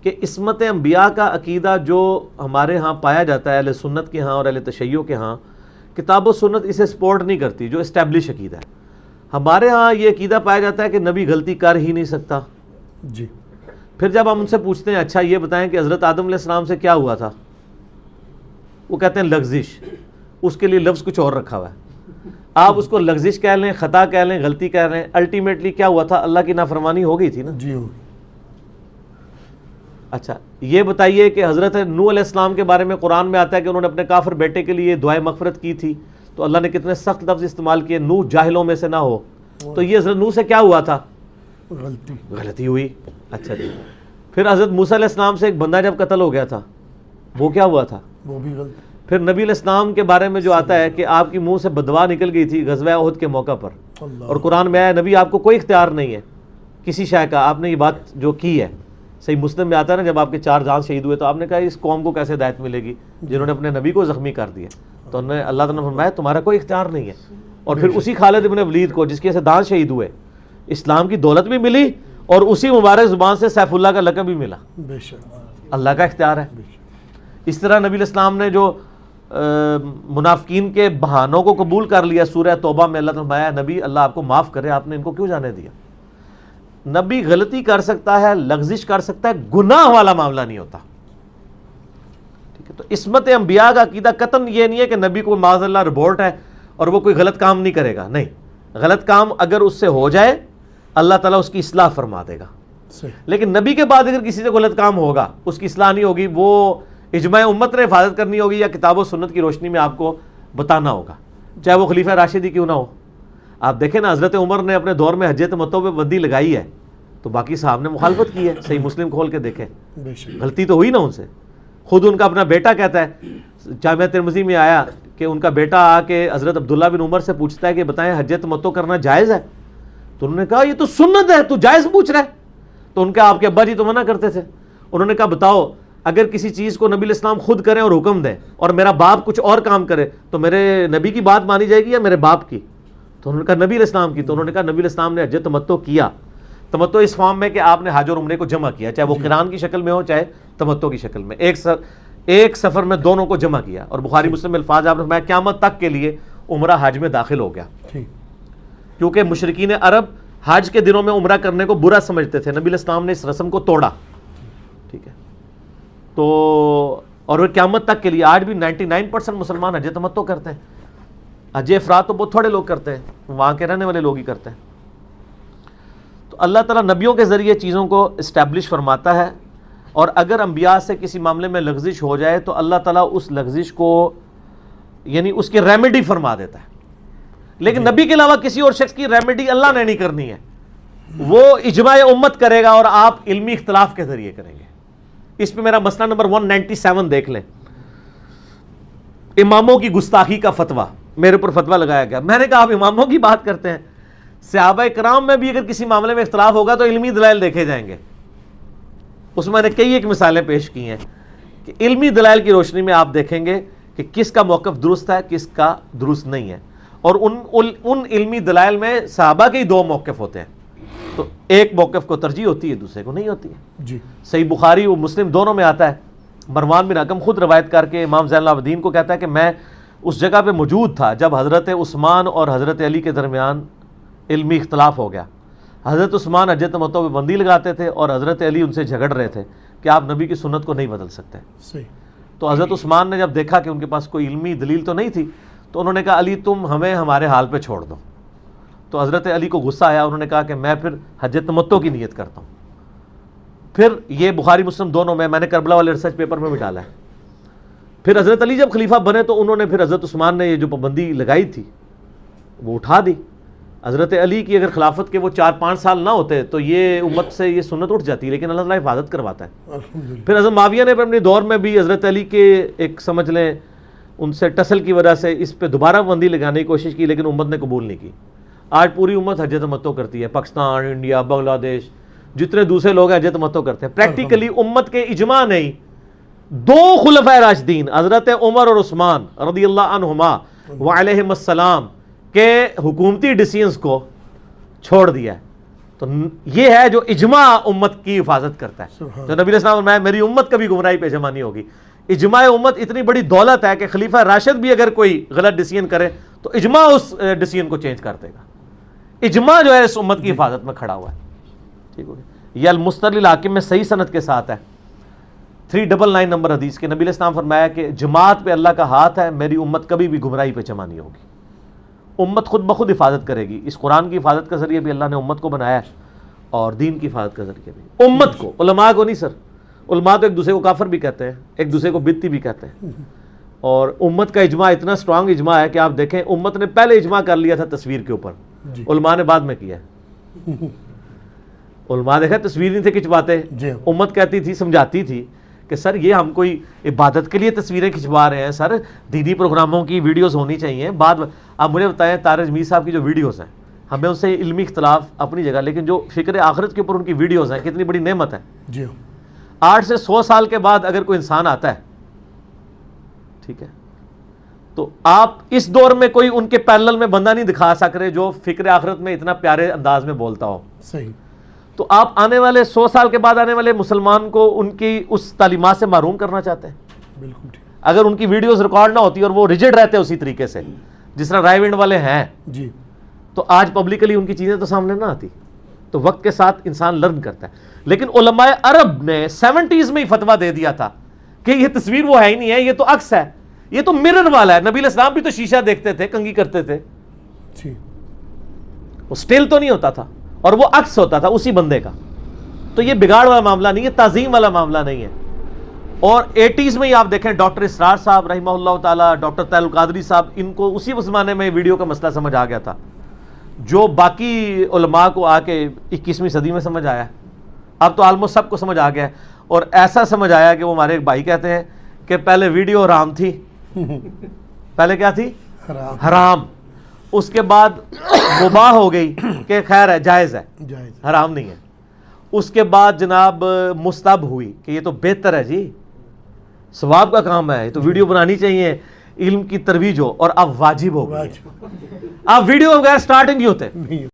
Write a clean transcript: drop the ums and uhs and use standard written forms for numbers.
کہ عصمت انبیاء کا عقیدہ جو ہمارے ہاں پایا جاتا ہے اہل سنت کے ہاں اور اہل تشیع کے ہاں، کتاب و سنت اسے سپورٹ نہیں کرتی، جو اسٹیبلش عقیدہ ہے۔ ہمارے ہاں یہ عقیدہ پایا جاتا ہے کہ نبی غلطی کر ہی نہیں سکتا۔ جی، پھر جب ہم ان سے پوچھتے ہیں اچھا یہ بتائیں کہ حضرت آدم علیہ السلام سے کیا ہوا تھا، وہ کہتے ہیں لغزش، اس کے لیے لفظ کچھ اور رکھا ہوا ہے۔ آپ اس کو لغزش کہہ لیں، خطا کہہ لیں، غلطی کہہ رہے ہیں، الٹیمیٹلی کیا ہوا تھا؟ اللہ کی نافرمانی ہو گئی تھی نا۔ جی ہو۔ اچھا یہ بتائیے کہ حضرت نوح علیہ السلام کے بارے میں قرآن میں آتا ہے کہ انہوں نے اپنے کافر بیٹے کے لیے دعائے مغفرت کی تھی، تو اللہ نے کتنے سخت لفظ استعمال کیے، نوح جاہلوں میں سے نہ ہو۔ تو یہ حضرت نوح سے کیا ہوا تھا؟ غلطی ہوئی۔ اچھا جی، پھر حضرت موسیٰ علیہ السلام سے ایک بندہ جب قتل ہو گیا تھا، وہ کیا ہوا تھا؟ وہ بھی غلطی۔ پھر نبی علیہ السلام کے بارے میں جو آتا ہے کہ آپ کی منہ سے بددعا نکل گئی تھی غزوہ احد کے موقع پر، اور قرآن میں آیا نبی آپ کو کوئی اختیار نہیں ہے کسی شے کا، آپ نے یہ بات جو کی ہے۔ صحیح مسلم میں آتا ہے نا جب آپ کے 4 جان شہید ہوئے تو آپ نے کہا اس قوم کو کیسے ہدایت ملے گی جنہوں نے اپنے نبی کو زخمی کر دیا، تو انہوں نے اللہ تعالیٰ نے فرمایا تمہارا کوئی اختیار نہیں ہے۔ اور پھر اسی خالد ابن ولید کو جس کی وجہ سے دان شہید ہوئے، اسلام کی دولت بھی ملی اور اسی مبارک زبان سے سیف اللہ کا لقب بھی ملا۔ بے شک اللہ کا اختیار ہے۔ اس طرح نبی علیہ السلام نے جو منافقین کے بہانوں کو قبول کر لیا، سورہ توبہ میں اللہ تعالیٰ نے فرمایا نبی اللہ آپ کو معاف کرے، آپ نے ان کو کیوں جانے دیا؟ نبی غلطی کر سکتا ہے، لغزش کر سکتا ہے، گناہ والا معاملہ نہیں ہوتا۔ ٹھیک ہے، تو عصمت انبیاء کا عقیدہ قطعاً یہ نہیں ہے کہ نبی کو معاذ اللہ ربورٹ ہے اور وہ کوئی غلط کام نہیں کرے گا، نہیں، غلط کام اگر اس سے ہو جائے اللہ تعالیٰ اس کی اصلاح فرما دے گا۔ لیکن نبی کے بعد اگر کسی سے غلط کام ہوگا اس کی اصلاح نہیں ہوگی، وہ اجماع امت نے حفاظت کرنی ہوگی یا کتاب و سنت کی روشنی میں آپ کو بتانا ہوگا، چاہے وہ خلیفہ راشدی کیوں نہ ہو۔ آپ دیکھیں نا حضرت عمر نے اپنے دور میں حج تمتع پہ بندی لگائی ہے تو باقی صاحب نے مخالفت کی ہے، صحیح مسلم کھول کے دیکھیں، غلطی تو ہوئی نا ان سے۔ خود ان کا اپنا بیٹا کہتا ہے، جامعہ ترمذی میں آیا کہ ان کا بیٹا آ کے حضرت عبداللہ بن عمر سے پوچھتا ہے کہ بتائیں حج تمتع کرنا جائز ہے؟ تو انہوں نے کہا یہ تو سنت ہے، تو جائز پوچھ رہا ہے؟ تو ان کے آپ کے ابا جی تو منع کرتے تھے۔ انہوں نے کہا بتاؤ اگر کسی چیز کو نبی علیہ السلام خود کریں اور حکم دیں اور میرا باپ کچھ اور کام کرے تو میرے نبی کی بات مانی جائے گی یا میرے باپ کی؟ تو انہوں نے کہا نبی علیہ السلام کی۔ تو انہوں نے کہا نبی علیہ السلام نے حج تمتع کیا، تمتع اس فارم میں کہ آپ نے حج اور عمرے کو جمع کیا، چاہے وہ قران کی شکل میں ہو چاہے تمتع کی شکل میں، ایک سفر میں دونوں کو جمع کیا۔ اور بخاری مسلم میں الفاظ آپ نے فرمایا قیامت تک کے لیے عمرہ حج میں داخل ہو گیا، کیونکہ مشرکین عرب حج کے دنوں میں عمرہ کرنے کو برا سمجھتے تھے، نبی علیہ السلام نے اس رسم کو توڑا۔ ٹھیک ہے، تو اور وہ قیامت تک کے لیے آج بھی 99% مسلمان حج تمتع کرتے ہیں، حج افراد تو بہت تھوڑے لوگ کرتے ہیں، وہاں کے رہنے والے لوگ ہی کرتے ہیں۔ تو اللہ تعالیٰ نبیوں کے ذریعے چیزوں کو اسٹیبلش فرماتا ہے، اور اگر انبیاء سے کسی معاملے میں لغزش ہو جائے تو اللہ تعالیٰ اس لغزش کو یعنی اس کی ریمیڈی فرما دیتا ہے۔ لیکن نبی کے علاوہ کسی اور شخص کی ریمیڈی اللہ نے نہیں کرنی ہے، وہ اجماع امت کرے گا اور آپ علمی اختلاف کے ذریعے کریں گے۔ اس پہ میرا مسئلہ نمبر 197 دیکھ لیں، اماموں کی گستاخی کا فتویٰ میرے اوپر فتویٰ لگایا گیا۔ میں نے کہا آپ اماموں کی بات کرتے ہیں، صحابہ کرام میں بھی اگر کسی معاملے میں اختلاف ہوگا تو علمی دلائل دیکھے جائیں گے۔ اس میں نے کئی ایک مثالیں پیش کی ہیں کہ علمی دلائل کی روشنی میں آپ دیکھیں گے کہ کس کا موقف درست ہے کس کا درست نہیں ہے، اور ان علمی دلائل میں صحابہ کے ہی 2 موقف ہوتے ہیں، تو ایک موقف کو ترجیح ہوتی ہے دوسرے کو نہیں ہوتی ہے۔ جی، صحیح بخاری و مسلم دونوں میں آتا ہے، مروان بن حکم خود روایت کر کے امام زین العابدین کو کہتا ہے کہ میں اس جگہ پہ موجود تھا جب حضرت عثمان اور حضرت علی کے درمیان علمی اختلاف ہو گیا۔ حضرت عثمان حج تمتع پہ بندی لگاتے تھے اور حضرت علی ان سے جھگڑ رہے تھے کہ آپ نبی کی سنت کو نہیں بدل سکتے۔ تو حضرت عثمان نے جب دیکھا کہ ان کے پاس کوئی علمی دلیل تو نہیں تھی تو انہوں نے کہا علی تم ہمیں ہمارے حال پہ چھوڑ دو۔ تو حضرت علی کو غصہ آیا، انہوں نے کہا کہ میں پھر حج تمتع کی نیت کرتا ہوں۔ پھر یہ بخاری مسلم دونوں میں نے کربلا والے ریسرچ پیپر میں بھی ڈالا ہے۔ پھر حضرت علی جب خلیفہ بنے تو انہوں نے پھر حضرت عثمان نے یہ جو پابندی لگائی تھی وہ اٹھا دی۔ حضرت علی کی اگر خلافت کے وہ 4-5 سال نہ ہوتے تو یہ امت سے یہ سنت اٹھ جاتی، لیکن اللہ تعالیٰ حفاظت کرواتا ہے۔ پھر حضرت معاویہ نے اپنے دور میں بھی حضرت علی کے ایک سمجھ لیں ان سے ٹسل کی وجہ سے اس پہ دوبارہ بندی لگانے کی کوشش کی، لیکن امت نے قبول نہیں کی۔ آج پوری امت حج تمتع کرتی ہے، پاکستان، انڈیا، بنگلہ دیش، جتنے دوسرے لوگ حج تمتع کرتے ہیں۔ پریکٹیکلی امت کے اجماع نہیں، 2 خلفائے راشدین حضرت عمر اور عثمان رضی اللہ عنہما وعلیہم السلام کے حکومتی ڈیسیژنز کو چھوڑ دیا ہے۔ تو یہ ہے جو اجماع امت کی حفاظت کرتا ہے. جو نبی علیہ السلام میں میری امت کبھی گمراہی پہ جمع نہیں ہوگی. اجماع امت اتنی بڑی دولت ہے کہ خلیفہ راشد بھی اگر کوئی غلط ڈیسیژن کرے تو اجماع اس ڈیسیژن کو چینج کر دے گا. اجماع جو ہے اس امت کی حفاظت میں کھڑا ہوا ہے. ٹھیک ہو گیا. یہ المستدل الحاکم میں صحیح سند کے ساتھ ہے 399 نمبر حدیث کے. نبی علیہ السلام فرمایا کہ جماعت پہ اللہ کا ہاتھ ہے, میری امت کبھی بھی گمراہی پہ جمع نہیں ہوگی. امت خود بخود حفاظت کرے گی. اس قرآن کی حفاظت کا ذریعہ بھی اللہ نے امت کو بنایا ہے, اور دین کی حفاظت کا ذریعہ بھی امت کو, علماء کو نہیں. سر علماء تو ایک دوسرے کو کافر بھی کہتے ہیں, ایک دوسرے کو بدتی بھی کہتے ہیں. اور امت کا اجماع اتنا سٹرانگ اجماع ہے کہ آپ دیکھیں امت نے پہلے اجماع کر لیا تھا تصویر کے اوپر, علماء نے بعد میں کیا ہے. علماء دیکھا تصویر نہیں تھے کھنچواتے, امت کہتی تھی, سمجھاتی تھی کہ سر یہ ہم کوئی عبادت کے لیے تصویریں کھنچوا رہے ہیں, سر دینی پروگراموں کی ویڈیوز ہونی چاہیے. بعد آپ مجھے بتائیں طارق جمیل صاحب کی جو ویڈیوز ہیں, ہمیں ان سے علمی اختلاف اپنی جگہ, لیکن جو فکر آخرت کے اوپر ان کی ویڈیوز ہیں کتنی بڑی نعمت ہے. 8 سے 100 سال کے بعد اگر کوئی انسان آتا ہے, ٹھیک ہے, تو آپ اس دور میں کوئی ان کے پیرلل میں بندہ نہیں دکھا سک رہے جو فکر آخرت میں اتنا پیارے انداز میں بولتا ہو. صحیح. تو آپ آنے والے 100 سال کے بعد آنے والے مسلمان کو ان کی اس تعلیمات سے محروم کرنا چاہتے ہیں. بالکل ٹھیک. اگر ان کی ویڈیوز ریکارڈ نہ ہوتی اور وہ ریجڈ رہتے اسی طریقے سے جس طرح رائے ونڈ والے ہیں, جی, تو آج پبلکلی ان کی چیزیں تو سامنے نہ آتی. تو وقت کے ساتھ انسان لرن کرتا ہے. لیکن علماء عرب نے 70s میں ہی فتویٰ دے دیا تھا کہ یہ تصویر وہ ہے ہی نہیں ہے, یہ تو عکس ہے, یہ تو مرر والا ہے. نبی علیہ السلام بھی تو شیشہ دیکھتے تھے, کنگھی کرتے تھے, وہ سٹل تو نہیں ہوتا تھا, اور وہ عکس ہوتا تھا اسی بندے کا. تو یہ بگاڑ والا معاملہ نہیں ہے, تعظیم والا معاملہ نہیں ہے. اور 80s میں ہی آپ دیکھیں ڈاکٹر اسرار صاحب رحمہ اللہ تعالیٰ, ڈاکٹر طاہر القادری صاحب, ان کو اسی زمانے میں ویڈیو کا مسئلہ سمجھ آ گیا تھا جو باقی علماء کو آ کے 21ویں صدی میں سمجھ آیا. اب تو آلموسٹ سب کو سمجھ آ گیا ہے, اور ایسا سمجھ آیا کہ وہ ہمارے ایک بھائی کہتے ہیں کہ پہلے ویڈیو حرام تھی, پہلے کیا تھی؟ حرام. اس کے بعد مباح ہو گئی کہ خیر ہے, جائز ہے, حرام نہیں ہے. اس کے بعد جناب مستحب ہوئی کہ یہ تو بہتر ہے جی, ثواب کا کام ہے, تو ویڈیو بنانی چاہیے, علم کی ترویج ہو, اور اب واجب ہو گئی. آپ ویڈیو بغیر سٹارٹ ہی نہیں ہوتے.